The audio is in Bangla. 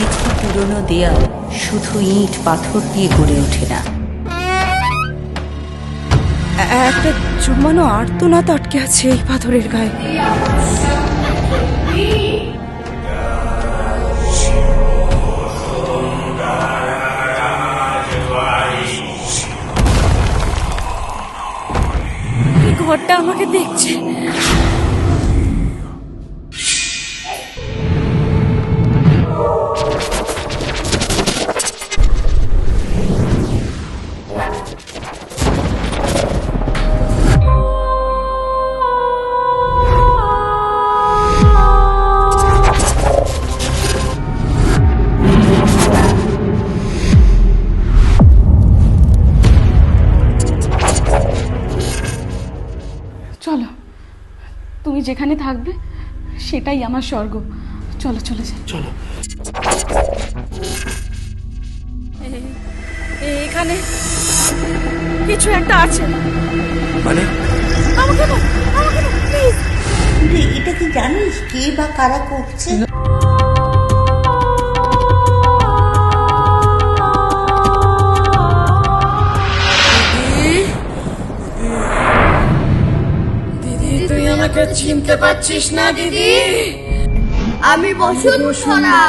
একটু পুরনো দেয়াল শুধু ইট পাথর দিয়ে গড়ে ওঠে না, একটা জমানো আর্তনাদ আটকে আছে এই পাথরের গায়ে। এই ঘরটা আমাকে দেখছে। চলো, তুমি যেখানে থাকবে সেটাই আমার স্বর্গ। চলো চলে যাই। চলো। এখানে কিছু একটা আছে। মানে আমাকে না, প্লিজ। তুই এটা কি জানিস কে বা কারা করছে? দিদি, তুই আমাকে চিনতে পারছিস না দিদি? আমি বসুন্ধরা।